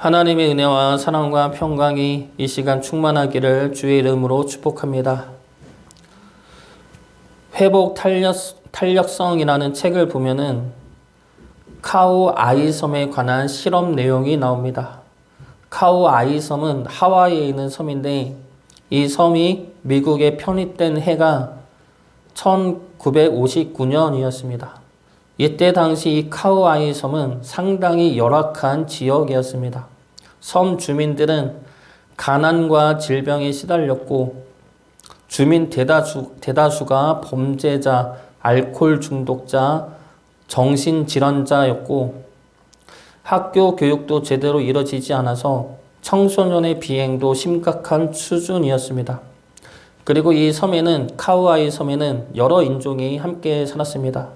하나님의 은혜와 사랑과 평강이 이 시간 충만하기를 주의 이름으로 축복합니다. 회복 탄력성이라는 책을 보면은 카우아이섬에 관한 실험 내용이 나옵니다. 카우아이섬은 하와이에 있는 섬인데 이 섬이 미국에 편입된 해가 1959년이었습니다. 이때 당시 이 카우아이 섬은 상당히 열악한 지역이었습니다. 섬 주민들은 가난과 질병에 시달렸고 주민 대다수가 범죄자, 알코올 중독자, 정신질환자였고 학교 교육도 제대로 이루어지지 않아서 청소년의 비행도 심각한 수준이었습니다. 그리고 이 섬에는 카우아이 섬에는 여러 인종이 함께 살았습니다.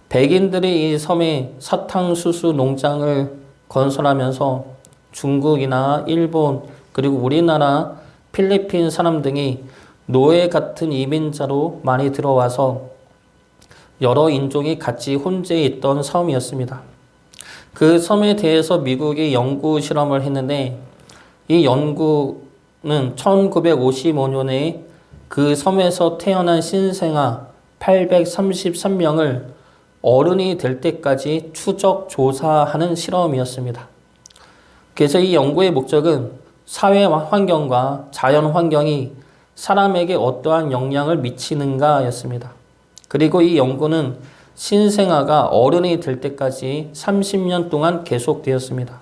백인들이 이 섬에 사탕수수 농장을 건설하면서 중국이나 일본 그리고 우리나라, 필리핀 사람 등이 노예 같은 이민자로 많이 들어와서 여러 인종이 같이 혼재해 있던 섬이었습니다. 그 섬에 대해서 미국이 연구 실험을 했는데 이 연구는 1955년에 그 섬에서 태어난 신생아 833명을 어른이 될 때까지 추적 조사하는 실험이었습니다. 그래서 이 연구의 목적은 사회 환경과 자연 환경이 사람에게 어떠한 영향을 미치는가였습니다. 그리고 이 연구는 신생아가 어른이 될 때까지 30년 동안 계속되었습니다.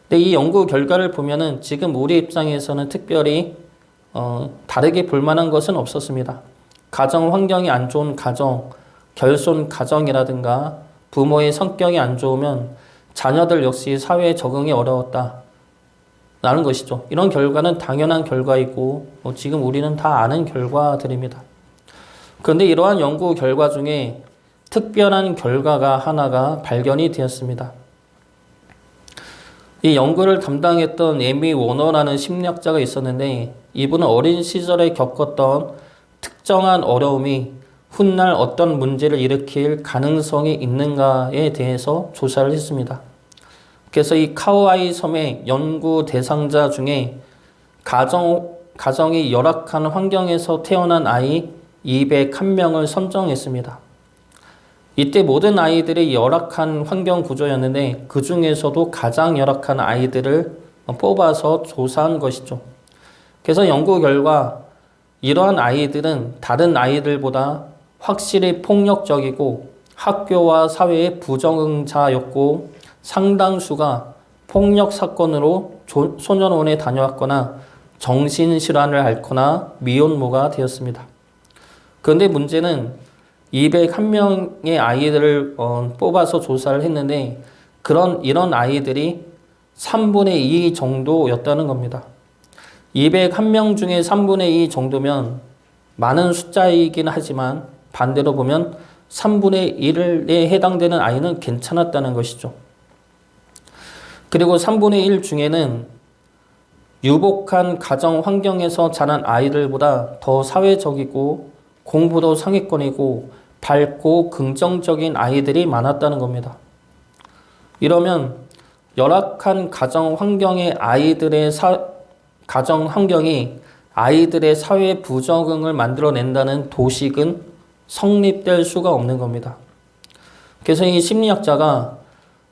근데 이 연구 결과를 보면은 지금 우리 입장에서는 특별히 다르게 볼 만한 것은 없었습니다. 가정 환경이 안 좋은 가정, 결손 가정이라든가 부모의 성격이 안 좋으면 자녀들 역시 사회에 적응이 어려웠다 라는 것이죠. 이런 결과는 당연한 결과이고 지금 우리는 다 아는 결과들입니다. 그런데 이러한 연구 결과 중에 특별한 결과가 하나가 발견이 되었습니다. 이 연구를 담당했던 에미 워너라는 심리학자가 있었는데 이분은 어린 시절에 겪었던 특정한 어려움이 훗날 어떤 문제를 일으킬 가능성이 있는가에 대해서 조사를 했습니다. 그래서 이 카우아이 섬의 연구 대상자 중에 가정이 열악한 환경에서 태어난 아이 201명을 선정했습니다. 이때 모든 아이들이 열악한 환경 구조였는데 그 중에서도 가장 열악한 아이들을 뽑아서 조사한 것이죠. 그래서 연구 결과 이러한 아이들은 다른 아이들보다 확실히 폭력적이고 학교와 사회의 부적응자였고 상당수가 폭력 사건으로 소년원에 다녀왔거나 정신질환을 앓거나 미혼모가 되었습니다. 그런데 문제는 201명의 아이들을 뽑아서 조사를 했는데 이런 아이들이 3분의 2 정도였다는 겁니다. 201명 중에 3분의 2 정도면 많은 숫자이긴 하지만 반대로 보면 3분의 1에 해당되는 아이는 괜찮았다는 것이죠. 그리고 3분의 1 중에는 유복한 가정 환경에서 자란 아이들보다 더 사회적이고 공부도 상위권이고 밝고 긍정적인 아이들이 많았다는 겁니다. 이러면 열악한 가정 환경의 가정 환경이 아이들의 사회 부적응을 만들어낸다는 도식은 성립될 수가 없는 겁니다. 그래서 이 심리학자가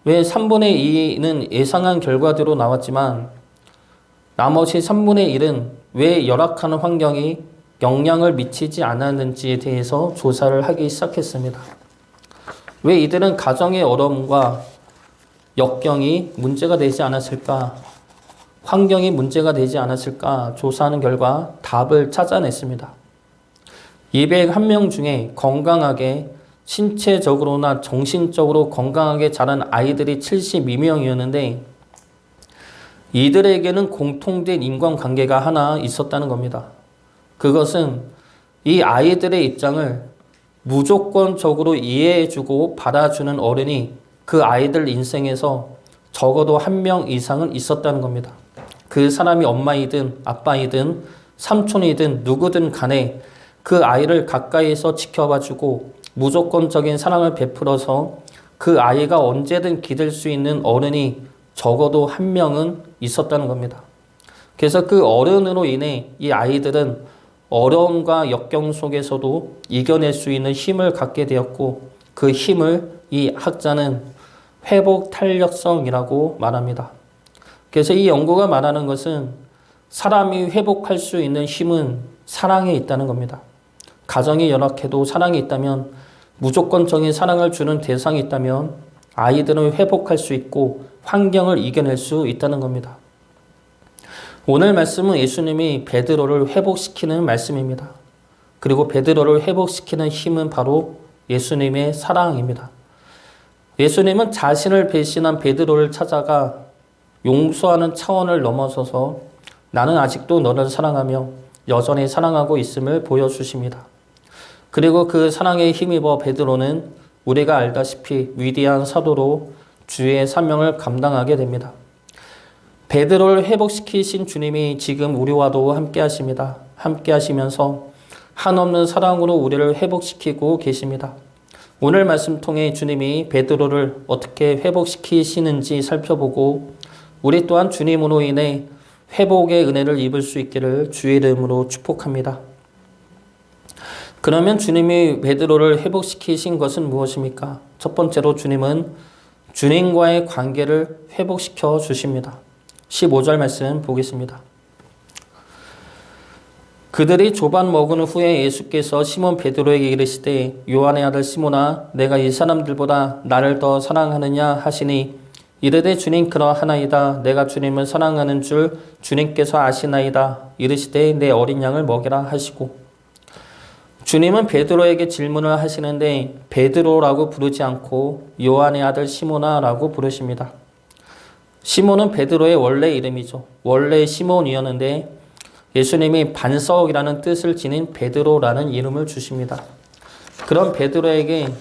왜 3분의 2는 예상한 결과대로 나왔지만 나머지 3분의 1은 왜 열악한 환경이 영향을 미치지 않았는지에 대해서 조사를 하기 시작했습니다. 왜 이들은 가정의 어려움과 역경이 문제가 되지 않았을까? 환경이 문제가 되지 않았을까? 조사하는 결과 답을 찾아냈습니다. 201명 중에 건강하게 신체적으로나 정신적으로 건강하게 자란 아이들이 72명이었는데 이들에게는 공통된 인간관계가 하나 있었다는 겁니다. 그것은 이 아이들의 입장을 무조건적으로 이해해주고 받아주는 어른이 그 아이들 인생에서 적어도 1명 이상은 있었다는 겁니다. 그 사람이 엄마이든 아빠이든 삼촌이든 누구든 간에 그 아이를 가까이서 지켜봐주고 무조건적인 사랑을 베풀어서 그 아이가 언제든 기댈 수 있는 어른이 적어도 한 명은 있었다는 겁니다. 그래서 그 어른으로 인해 이 아이들은 어려움과 역경 속에서도 이겨낼 수 있는 힘을 갖게 되었고, 그 힘을 이 학자는 회복 탄력성이라고 말합니다. 그래서 이 연구가 말하는 것은 사람이 회복할 수 있는 힘은 사랑에 있다는 겁니다. 가정이 열악해도 사랑이 있다면, 무조건적인 사랑을 주는 대상이 있다면 아이들은 회복할 수 있고 환경을 이겨낼 수 있다는 겁니다. 오늘 말씀은 예수님이 베드로를 회복시키는 말씀입니다. 그리고 베드로를 회복시키는 힘은 바로 예수님의 사랑입니다. 예수님은 자신을 배신한 베드로를 찾아가 용서하는 차원을 넘어서서 나는 아직도 너를 사랑하며 여전히 사랑하고 있음을 보여주십니다. 그리고 그 사랑에 힘입어 베드로는 우리가 알다시피 위대한 사도로 주의 사명을 감당하게 됩니다. 베드로를 회복시키신 주님이 지금 우리와도 함께 하십니다. 함께 하시면서 한없는 사랑으로 우리를 회복시키고 계십니다. 오늘 말씀 통해 주님이 베드로를 어떻게 회복시키시는지 살펴보고 우리 또한 주님으로 인해 회복의 은혜를 입을 수 있기를 주의 이름으로 축복합니다. 그러면 주님이 베드로를 회복시키신 것은 무엇입니까? 첫 번째로 주님은 주님과의 관계를 회복시켜 주십니다. 15절 말씀 보겠습니다. 그들이 조반 먹은 후에 예수께서 시몬 베드로에게 이르시되 요한의 아들 시몬아 내가 이 사람들보다 나를 더 사랑하느냐 하시니 이르되 주님 그러하나이다. 내가 주님을 사랑하는 줄 주님께서 아시나이다. 이르시되 내 어린 양을 먹이라 하시고, 주님은 베드로에게 질문을 하시는데 베드로라고 부르지 않고 요한의 아들 시몬아라고 부르십니다. 시몬은 베드로의 원래 이름이죠. 원래 시몬이었는데 예수님이 반석이라는 뜻을 지닌 베드로라는 이름을 주십니다. 그런 베드로에게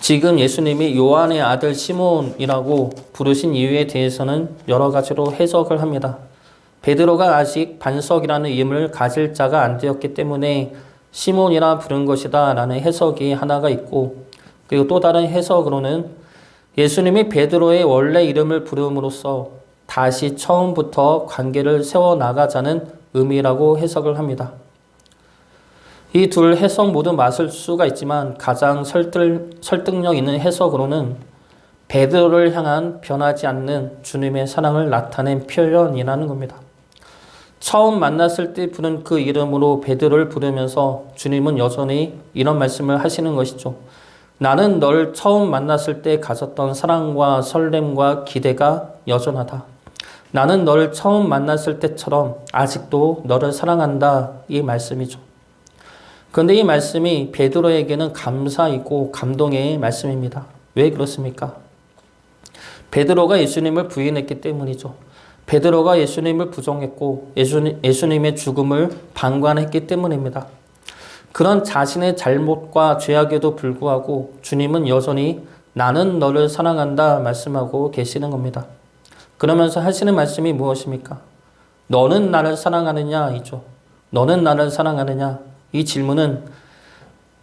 지금 예수님이 요한의 아들 시몬이라고 부르신 이유에 대해서는 여러 가지로 해석을 합니다. 베드로가 아직 반석이라는 이름을 가질 자가 안 되었기 때문에 시몬이라 부른 것이다 라는 해석이 하나가 있고, 그리고 또 다른 해석으로는 예수님이 베드로의 원래 이름을 부름으로써 다시 처음부터 관계를 세워나가자는 의미라고 해석을 합니다. 이 둘 해석 모두 맞을 수가 있지만 가장 설득력 있는 해석으로는 베드로를 향한 변하지 않는 주님의 사랑을 나타낸 표현이라는 겁니다. 처음 만났을 때 부른 그 이름으로 베드로를 부르면서 주님은 여전히 이런 말씀을 하시는 것이죠. 나는 널 처음 만났을 때 가졌던 사랑과 설렘과 기대가 여전하다. 나는 널 처음 만났을 때처럼 아직도 너를 사랑한다. 이 말씀이죠. 그런데 이 말씀이 베드로에게는 감사이고 감동의 말씀입니다. 왜 그렇습니까? 베드로가 예수님을 부인했기 때문이죠. 베드로가 예수님을 부정했고 예수님의 죽음을 방관했기 때문입니다. 그런 자신의 잘못과 죄악에도 불구하고 주님은 여전히 나는 너를 사랑한다 말씀하고 계시는 겁니다. 그러면서 하시는 말씀이 무엇입니까? 너는 나를 사랑하느냐 이죠. 너는 나를 사랑하느냐? 이 질문은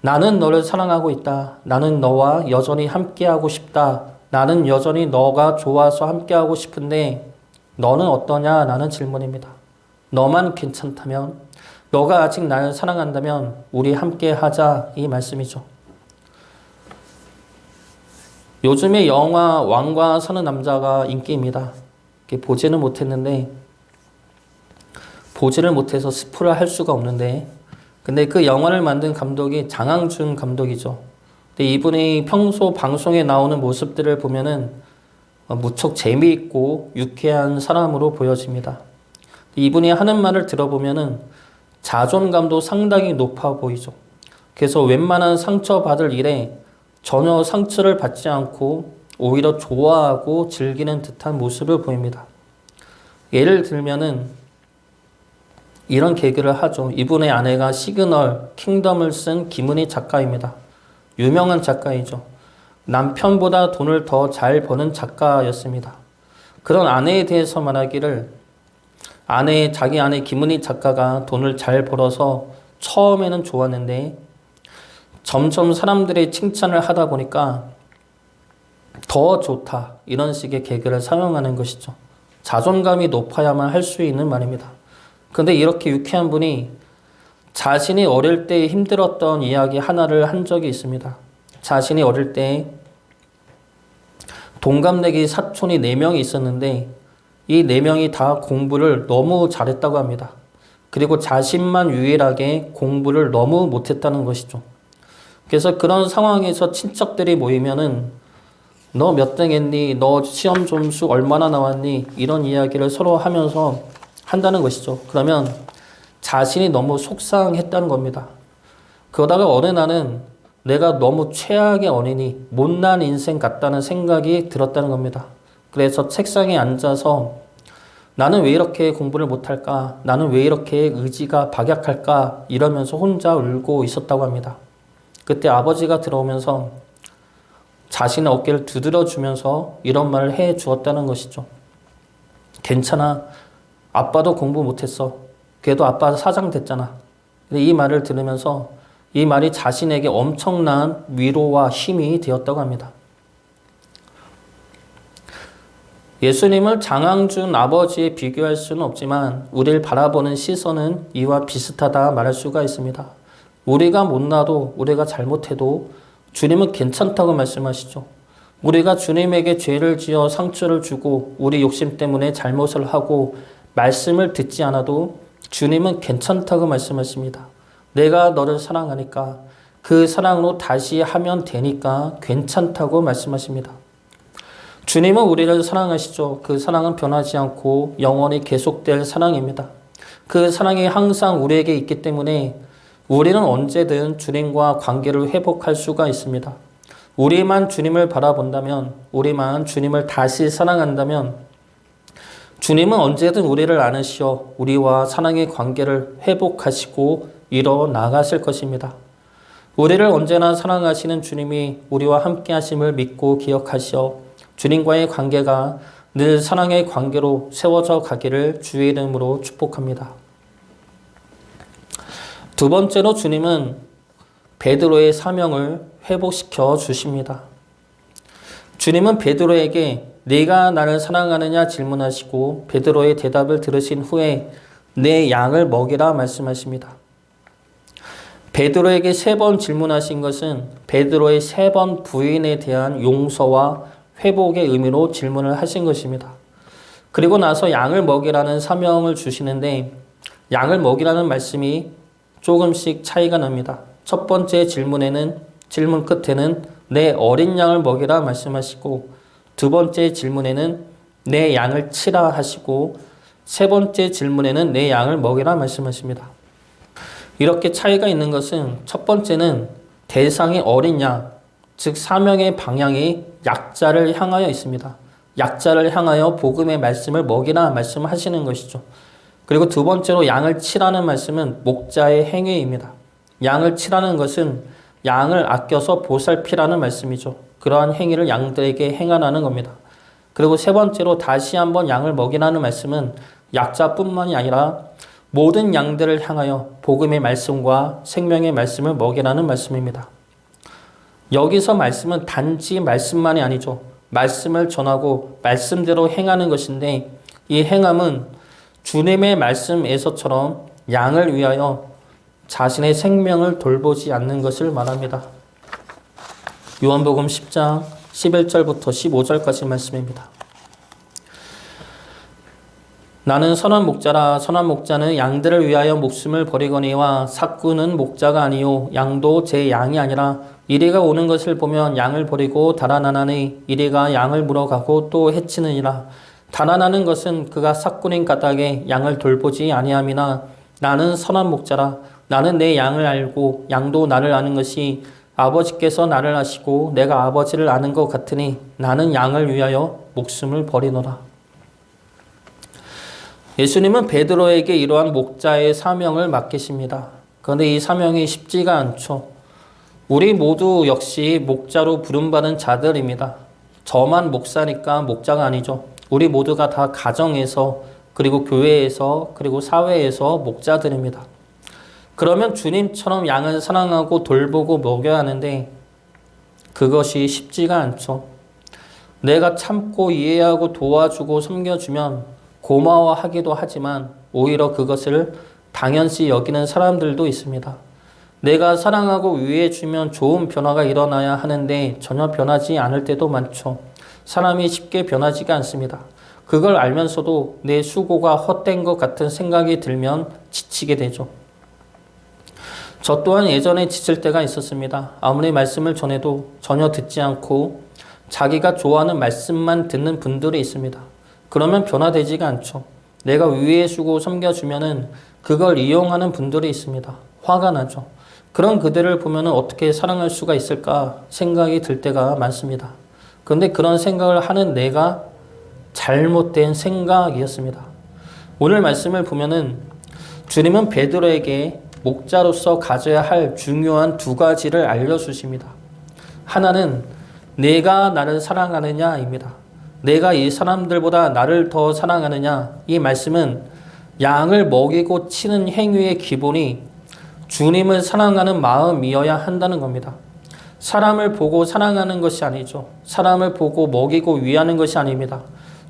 나는 너를 사랑하고 있다. 나는 너와 여전히 함께하고 싶다. 나는 여전히 너가 좋아서 함께하고 싶은데 너는 어떠냐? 라는 질문입니다. 너만 괜찮다면, 너가 아직 나를 사랑한다면 우리 함께하자 이 말씀이죠. 요즘에 영화 왕과 사는 남자가 인기입니다. 보지는 못했는데, 보지를 못해서 스포를 할 수가 없는데, 근데 그 영화를 만든 감독이 장항준 감독이죠. 근데 이분이 평소 방송에 나오는 모습들을 보면은 무척 재미있고 유쾌한 사람으로 보여집니다. 이분이 하는 말을 들어보면은 자존감도 상당히 높아 보이죠. 그래서 웬만한 상처받을 일에 전혀 상처를 받지 않고 오히려 좋아하고 즐기는 듯한 모습을 보입니다. 예를 들면은 이런 개그를 하죠. 이분의 아내가 시그널, 킹덤을 쓴 김은희 작가입니다. 유명한 작가이죠. 남편보다 돈을 더 잘 버는 작가였습니다. 그런 아내에 대해서 말하기를 자기 아내 김은희 작가가 돈을 잘 벌어서 처음에는 좋았는데 점점 사람들의 칭찬을 하다 보니까 더 좋다. 이런 식의 개그를 사용하는 것이죠. 자존감이 높아야만 할 수 있는 말입니다. 근데 이렇게 유쾌한 분이 자신이 어릴 때 힘들었던 이야기 하나를 한 적이 있습니다. 자신이 어릴 때 동갑내기 사촌이 4명이 있었는데 이 4명이 다 공부를 너무 잘했다고 합니다. 그리고 자신만 유일하게 공부를 너무 못했다는 것이죠. 그래서 그런 상황에서 친척들이 모이면은 너 몇 등 했니? 너 시험 점수 얼마나 나왔니? 이런 이야기를 서로 하면서 한다는 것이죠. 그러면 자신이 너무 속상했다는 겁니다. 그러다가 어느 날은 내가 너무 최악의 어린이, 못난 인생 같다는 생각이 들었다는 겁니다. 그래서 책상에 앉아서 나는 왜 이렇게 공부를 못할까? 나는 왜 이렇게 의지가 박약할까? 이러면서 혼자 울고 있었다고 합니다. 그때 아버지가 들어오면서 자신의 어깨를 두드려 주면서 이런 말을 해 주었다는 것이죠. 괜찮아. 아빠도 공부 못했어. 그래도 아빠 사장 됐잖아. 이 말을 들으면서 이 말이 자신에게 엄청난 위로와 힘이 되었다고 합니다. 예수님을 장항준 아버지에 비교할 수는 없지만 우리를 바라보는 시선은 이와 비슷하다 말할 수가 있습니다. 우리가 못나도 우리가 잘못해도 주님은 괜찮다고 말씀하시죠. 우리가 주님에게 죄를 지어 상처를 주고 우리 욕심 때문에 잘못을 하고 말씀을 듣지 않아도 주님은 괜찮다고 말씀하십니다. 내가 너를 사랑하니까 그 사랑으로 다시 하면 되니까 괜찮다고 말씀하십니다. 주님은 우리를 사랑하시죠. 그 사랑은 변하지 않고 영원히 계속될 사랑입니다. 그 사랑이 항상 우리에게 있기 때문에 우리는 언제든 주님과 관계를 회복할 수가 있습니다. 우리만 주님을 바라본다면, 우리만 주님을 다시 사랑한다면 주님은 언제든 우리를 안으시어 우리와 사랑의 관계를 회복하시고 이뤄나가실 것입니다. 우리를 언제나 사랑하시는 주님이 우리와 함께 하심을 믿고 기억하시어 주님과의 관계가 늘 사랑의 관계로 세워져 가기를 주의 이름으로 축복합니다. 두 번째로 주님은 베드로의 사명을 회복시켜 주십니다. 주님은 베드로에게 네가 나를 사랑하느냐 질문하시고 베드로의 대답을 들으신 후에 내 양을 먹이라 말씀하십니다. 베드로에게 3번 질문하신 것은 베드로의 3번 부인에 대한 용서와 회복의 의미로 질문을 하신 것입니다. 그리고 나서 양을 먹이라는 사명을 주시는데 양을 먹이라는 말씀이 조금씩 차이가 납니다. 첫 번째 질문 끝에는 내 어린 양을 먹이라 말씀하시고 두 번째 질문에는 내 양을 치라 하시고 세 번째 질문에는 내 양을 먹이라 말씀하십니다. 이렇게 차이가 있는 것은 첫 번째는 대상이 어린 양, 즉 사명의 방향이 약자를 향하여 있습니다. 약자를 향하여 복음의 말씀을 먹이라 말씀하시는 것이죠. 그리고 두 번째로 양을 치라는 말씀은 목자의 행위입니다. 양을 치라는 것은 양을 아껴서 보살피라는 말씀이죠. 그러한 행위를 양들에게 행하라는 겁니다. 그리고 세 번째로 다시 한번 양을 먹이라는 말씀은 약자뿐만이 아니라 모든 양들을 향하여 복음의 말씀과 생명의 말씀을 먹이라는 말씀입니다. 여기서 말씀은 단지 말씀만이 아니죠. 말씀을 전하고 말씀대로 행하는 것인데 이 행함은 주님의 말씀에서처럼 양을 위하여 자신의 생명을 돌보지 않는 것을 말합니다. 요한복음 10장 11절부터 15절까지 말씀입니다. 나는 선한 목자라. 선한 목자는 양들을 위하여 목숨을 버리거니와 삭구는 목자가 아니요 양도 제 양이 아니라 이리가 오는 것을 보면 양을 버리고 달아나나니 이리가 양을 물어가고 또 해치느니라. 달아나는 것은 그가 삭구린 까닭에 양을 돌보지 아니함이나 나는 선한 목자라. 나는 내 양을 알고 양도 나를 아는 것이 아버지께서 나를 아시고 내가 아버지를 아는 것 같으니 나는 양을 위하여 목숨을 버리노라. 예수님은 베드로에게 이러한 목자의 사명을 맡기십니다. 그런데 이 사명이 쉽지가 않죠. 우리 모두 역시 목자로 부름받은 자들입니다. 저만 목사니까 목자가 아니죠. 우리 모두가 다 가정에서 그리고 교회에서 그리고 사회에서 목자들입니다. 그러면 주님처럼 양을 사랑하고 돌보고 먹여야 하는데 그것이 쉽지가 않죠. 내가 참고 이해하고 도와주고 섬겨주면 고마워하기도 하지만 오히려 그것을 당연시 여기는 사람들도 있습니다. 내가 사랑하고 위해주면 좋은 변화가 일어나야 하는데 전혀 변하지 않을 때도 많죠. 사람이 쉽게 변하지가 않습니다. 그걸 알면서도 내 수고가 헛된 것 같은 생각이 들면 지치게 되죠. 저 또한 예전에 지칠 때가 있었습니다. 아무리 말씀을 전해도 전혀 듣지 않고 자기가 좋아하는 말씀만 듣는 분들이 있습니다. 그러면 변화되지가 않죠. 내가 위해주고 섬겨주면은 그걸 이용하는 분들이 있습니다. 화가 나죠. 그런 그들을 보면 어떻게 사랑할 수가 있을까 생각이 들 때가 많습니다. 그런데 그런 생각을 하는 내가 잘못된 생각이었습니다. 오늘 말씀을 보면은 주님은 베드로에게 목자로서 가져야 할 중요한 두 가지를 알려주십니다. 하나는 내가 나를 사랑하느냐입니다. 내가 이 사람들보다 나를 더 사랑하느냐. 이 말씀은 양을 먹이고 치는 행위의 기본이 주님을 사랑하는 마음이어야 한다는 겁니다. 사람을 보고 사랑하는 것이 아니죠. 사람을 보고 먹이고 위하는 것이 아닙니다.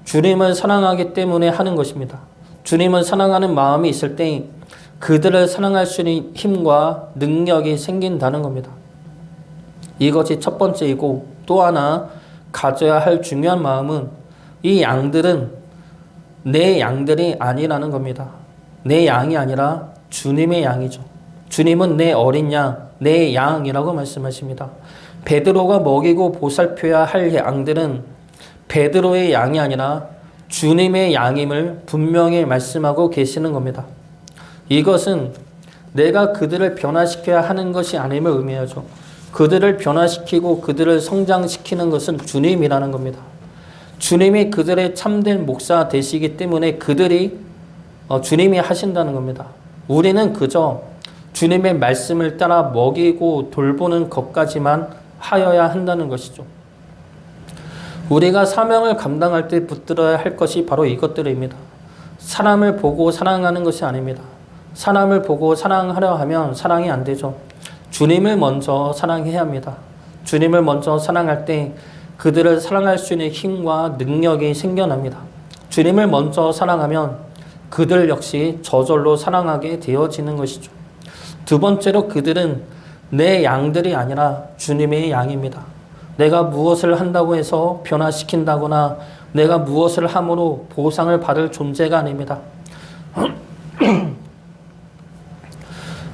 주님을 사랑하기 때문에 하는 것입니다. 주님을 사랑하는 마음이 있을 때 그들을 사랑할 수 있는 힘과 능력이 생긴다는 겁니다. 이것이 첫 번째이고 또 하나 가져야 할 중요한 마음은 이 양들은 내 양들이 아니라는 겁니다. 내 양이 아니라 주님의 양이죠. 주님은 내 어린 양, 내 양이라고 말씀하십니다. 베드로가 먹이고 보살펴야 할 양들은 베드로의 양이 아니라 주님의 양임을 분명히 말씀하고 계시는 겁니다. 이것은 내가 그들을 변화시켜야 하는 것이 아님을 의미하죠. 그들을 변화시키고 그들을 성장시키는 것은 주님이라는 겁니다. 주님이 그들의 참된 목사 되시기 때문에 그들이 주님이 하신다는 겁니다. 우리는 그저 주님의 말씀을 따라 먹이고 돌보는 것까지만 하여야 한다는 것이죠. 우리가 사명을 감당할 때 붙들어야 할 것이 바로 이것들입니다. 사람을 보고 사랑하는 것이 아닙니다. 사람을 보고 사랑하려 하면 사랑이 안 되죠. 주님을 먼저 사랑해야 합니다. 주님을 먼저 사랑할 때 그들을 사랑할 수 있는 힘과 능력이 생겨납니다. 주님을 먼저 사랑하면 그들 역시 저절로 사랑하게 되어지는 것이죠. 두 번째로 그들은 내 양들이 아니라 주님의 양입니다. 내가 무엇을 한다고 해서 변화시킨다거나 내가 무엇을 함으로 보상을 받을 존재가 아닙니다.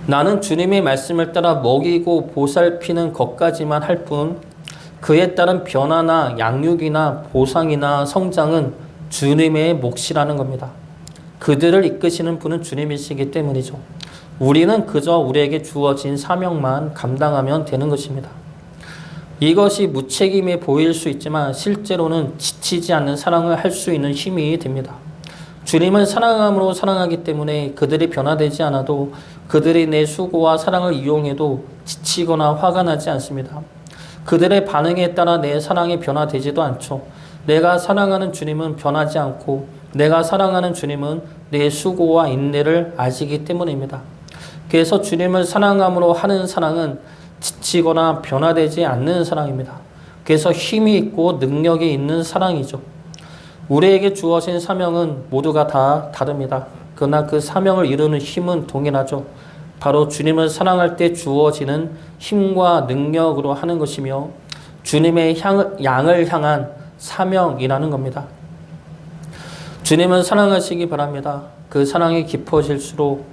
나는 주님의 말씀을 따라 먹이고 보살피는 것까지만 할 뿐 그에 따른 변화나 양육이나 보상이나 성장은 주님의 몫이라는 겁니다. 그들을 이끄시는 분은 주님이시기 때문이죠. 우리는 그저 우리에게 주어진 사명만 감당하면 되는 것입니다. 이것이 무책임해 보일 수 있지만 실제로는 지치지 않는 사랑을 할 수 있는 힘이 됩니다. 주님을 사랑함으로 사랑하기 때문에 그들이 변화되지 않아도 그들이 내 수고와 사랑을 이용해도 지치거나 화가 나지 않습니다. 그들의 반응에 따라 내 사랑이 변화되지도 않죠. 내가 사랑하는 주님은 변하지 않고 내가 사랑하는 주님은 내 수고와 인내를 아시기 때문입니다. 그래서 주님을 사랑함으로 하는 사랑은 지치거나 변화되지 않는 사랑입니다. 그래서 힘이 있고 능력이 있는 사랑이죠. 우리에게 주어진 사명은 모두가 다 다릅니다. 그러나 그 사명을 이루는 힘은 동일하죠. 바로 주님을 사랑할 때 주어지는 힘과 능력으로 하는 것이며 주님의 양을 향한 사명이라는 겁니다. 주님을 사랑하시기 바랍니다. 그 사랑이 깊어질수록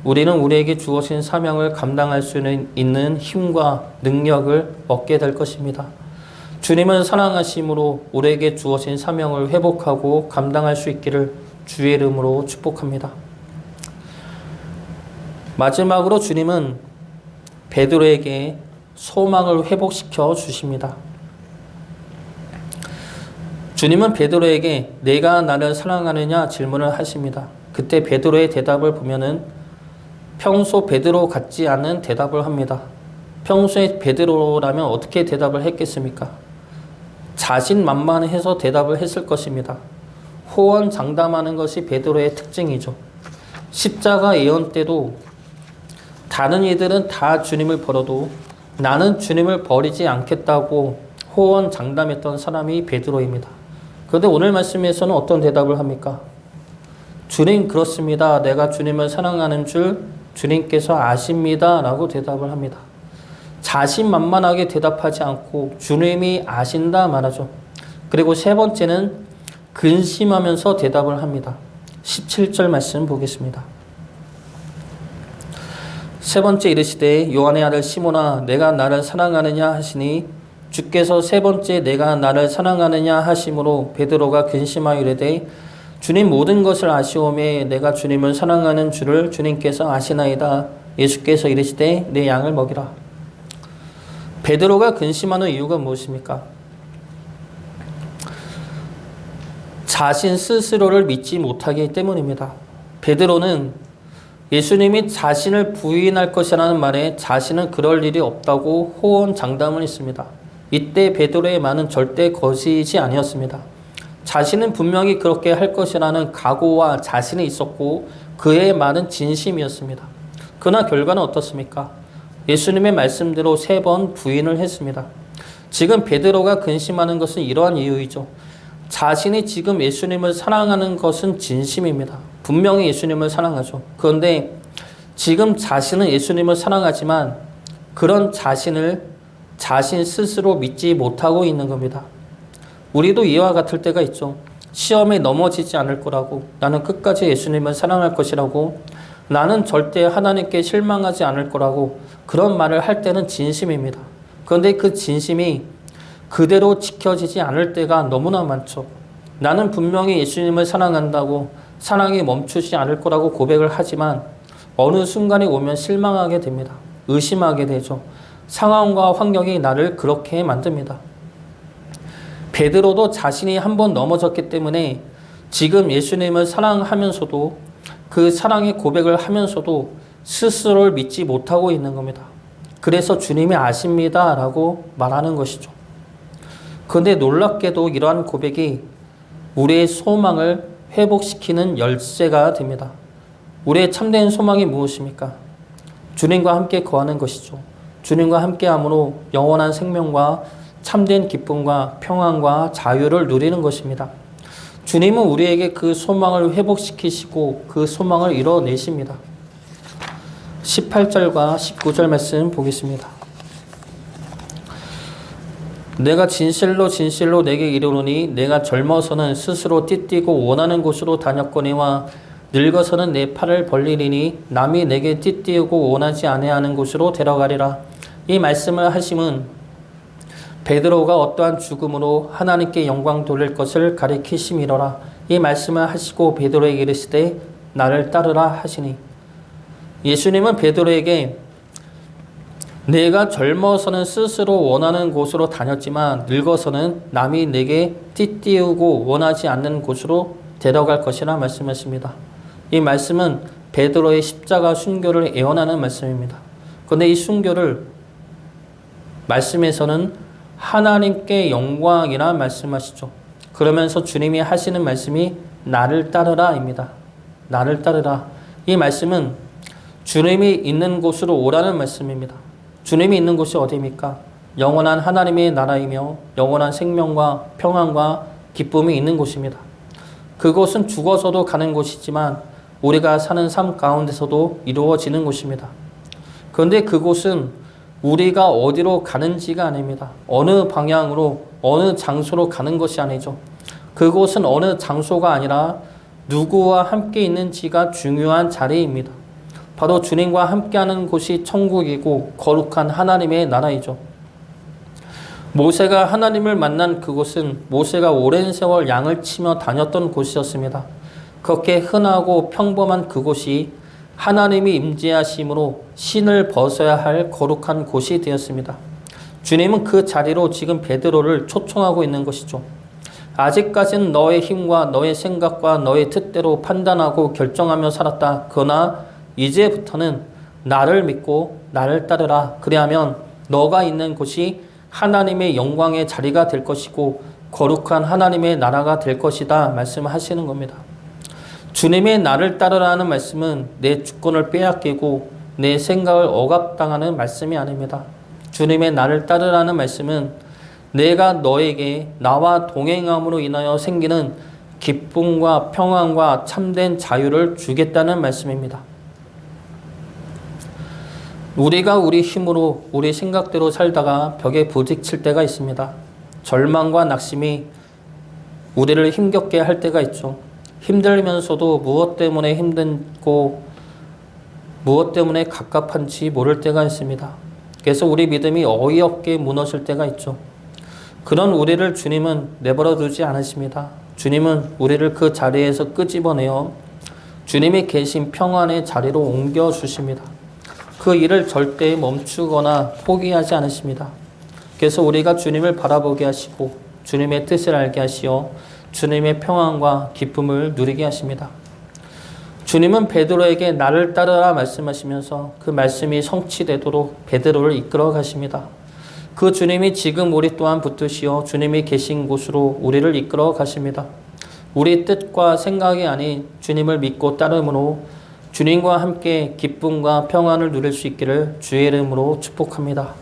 우리는 우리에게 주어진 사명을 감당할 수 있는 힘과 능력을 얻게 될 것입니다. 주님을 사랑하심으로 우리에게 주어진 사명을 회복하고 감당할 수 있기를 주의 이름으로 축복합니다. 마지막으로 주님은 베드로에게 소망을 회복시켜 주십니다. 주님은 베드로에게 내가 나를 사랑하느냐 질문을 하십니다. 그때 베드로의 대답을 보면은 평소 베드로 같지 않은 대답을 합니다. 평소에 베드로라면 어떻게 대답을 했겠습니까? 자신만만해서 대답을 했을 것입니다. 호언장담하는 것이 베드로의 특징이죠. 십자가 예언 때도 다른 이들은 다 주님을 버려도 나는 주님을 버리지 않겠다고 호언장담했던 사람이 베드로입니다. 그런데 오늘 말씀에서는 어떤 대답을 합니까? 주님, 그렇습니다. 내가 주님을 사랑하는 줄 주님께서 아십니다. 라고 대답을 합니다. 자신만만하게 대답하지 않고 주님이 아신다 말하죠. 그리고 세 번째는 근심하면서 대답을 합니다. 17절 말씀 보겠습니다. 세 번째 이르시되 요한의 아들 시몬아 내가 나를 사랑하느냐 하시니 주께서 세 번째 내가 나를 사랑하느냐 하심으로 베드로가 근심하여 이르되 주님 모든 것을 아시오매 내가 주님을 사랑하는 줄을 주님께서 아시나이다. 예수께서 이르시되 내 양을 먹이라. 베드로가 근심하는 이유가 무엇입니까? 자신 스스로를 믿지 못하기 때문입니다. 베드로는 예수님이 자신을 부인할 것이라는 말에 자신은 그럴 일이 없다고 호언장담을 했습니다. 이때 베드로의 말은 절대 거짓이 아니었습니다. 자신은 분명히 그렇게 할 것이라는 각오와 자신이 있었고 그의 말은 진심이었습니다. 그러나 결과는 어떻습니까? 예수님의 말씀대로 3번 부인을 했습니다. 지금 베드로가 근심하는 것은 이러한 이유이죠. 자신이 지금 예수님을 사랑하는 것은 진심입니다. 분명히 예수님을 사랑하죠. 그런데 지금 자신은 예수님을 사랑하지만 그런 자신을 자신 스스로 믿지 못하고 있는 겁니다. 우리도 이와 같을 때가 있죠. 시험에 넘어지지 않을 거라고, 나는 끝까지 예수님을 사랑할 것이라고, 나는 절대 하나님께 실망하지 않을 거라고 그런 말을 할 때는 진심입니다. 그런데 그 진심이 그대로 지켜지지 않을 때가 너무나 많죠. 나는 분명히 예수님을 사랑한다고 사랑이 멈추지 않을 거라고 고백을 하지만 어느 순간이 오면 실망하게 됩니다. 의심하게 되죠. 상황과 환경이 나를 그렇게 만듭니다. 베드로도 자신이 한번 넘어졌기 때문에 지금 예수님을 사랑하면서도 그 사랑의 고백을 하면서도 스스로를 믿지 못하고 있는 겁니다. 그래서 주님이 아십니다 라고 말하는 것이죠. 그런데 놀랍게도 이러한 고백이 우리의 소망을 회복시키는 열쇠가 됩니다. 우리의 참된 소망이 무엇입니까? 주님과 함께 거하는 것이죠. 주님과 함께함으로 영원한 생명과 참된 기쁨과 평안과 자유를 누리는 것입니다. 주님은 우리에게 그 소망을 회복시키시고 그 소망을 이뤄내십니다. 18절과 19절 말씀 보겠습니다. 내가 진실로 진실로 내게 이르노니 내가 젊어서는 스스로 띠띠고 원하는 곳으로 다녔거니와 늙어서는 내 팔을 벌리리니 남이 내게 띠띠우고 원하지 아니하는 곳으로 데려가리라. 이 말씀을 하심은 베드로가 어떠한 죽음으로 하나님께 영광 돌릴 것을 가리키심이로라. 이 말씀을 하시고 베드로에게 이르시되 나를 따르라 하시니, 예수님은 베드로에게 내가 젊어서는 스스로 원하는 곳으로 다녔지만 늙어서는 남이 내게 띠띠우고 원하지 않는 곳으로 데려갈 것이라 말씀하십니다. 이 말씀은 베드로의 십자가 순교를 예언하는 말씀입니다. 그런데 이 순교를 말씀에서는 하나님께 영광이라 말씀하시죠. 그러면서 주님이 하시는 말씀이 나를 따르라입니다. 나를 따르라. 이 말씀은 주님이 있는 곳으로 오라는 말씀입니다. 주님이 있는 곳이 어디입니까? 영원한 하나님의 나라이며 영원한 생명과 평안과 기쁨이 있는 곳입니다. 그곳은 죽어서도 가는 곳이지만 우리가 사는 삶 가운데서도 이루어지는 곳입니다. 그런데 그곳은 우리가 어디로 가는지가 아닙니다. 어느 방향으로 어느 장소로 가는 것이 아니죠. 그곳은 어느 장소가 아니라 누구와 함께 있는지가 중요한 자리입니다. 바로 주님과 함께하는 곳이 천국이고 거룩한 하나님의 나라이죠. 모세가 하나님을 만난 그곳은 모세가 오랜 세월 양을 치며 다녔던 곳이었습니다. 그렇게 흔하고 평범한 그곳이 하나님이 임재하심으로 신을 벗어야 할 거룩한 곳이 되었습니다. 주님은 그 자리로 지금 베드로를 초청하고 있는 것이죠. 아직까지는 너의 힘과 너의 생각과 너의 뜻대로 판단하고 결정하며 살았다. 그러나 이제부터는 나를 믿고 나를 따르라. 그리하면 너가 있는 곳이 하나님의 영광의 자리가 될 것이고 거룩한 하나님의 나라가 될 것이다 말씀하시는 겁니다. 주님의 나를 따르라는 말씀은 내 주권을 빼앗기고 내 생각을 억압당하는 말씀이 아닙니다. 주님의 나를 따르라는 말씀은 내가 너에게 나와 동행함으로 인하여 생기는 기쁨과 평안과 참된 자유를 주겠다는 말씀입니다. 우리가 우리 힘으로 우리 생각대로 살다가 벽에 부딪힐 때가 있습니다. 절망과 낙심이 우리를 힘겹게 할 때가 있죠. 힘들면서도 무엇 때문에 힘들고 무엇 때문에 갑갑한지 모를 때가 있습니다. 그래서 우리 믿음이 어이없게 무너질 때가 있죠. 그런 우리를 주님은 내버려 두지 않으십니다. 주님은 우리를 그 자리에서 끄집어내어 주님이 계신 평안의 자리로 옮겨 주십니다. 그 일을 절대 멈추거나 포기하지 않으십니다. 그래서 우리가 주님을 바라보게 하시고 주님의 뜻을 알게 하시어 주님의 평안과 기쁨을 누리게 하십니다. 주님은 베드로에게 나를 따르라 말씀하시면서 그 말씀이 성취되도록 베드로를 이끌어 가십니다. 그 주님이 지금 우리 또한 붙드시어 주님이 계신 곳으로 우리를 이끌어 가십니다. 우리 뜻과 생각이 아닌 주님을 믿고 따름으로 주님과 함께 기쁨과 평안을 누릴 수 있기를 주의 이름으로 축복합니다.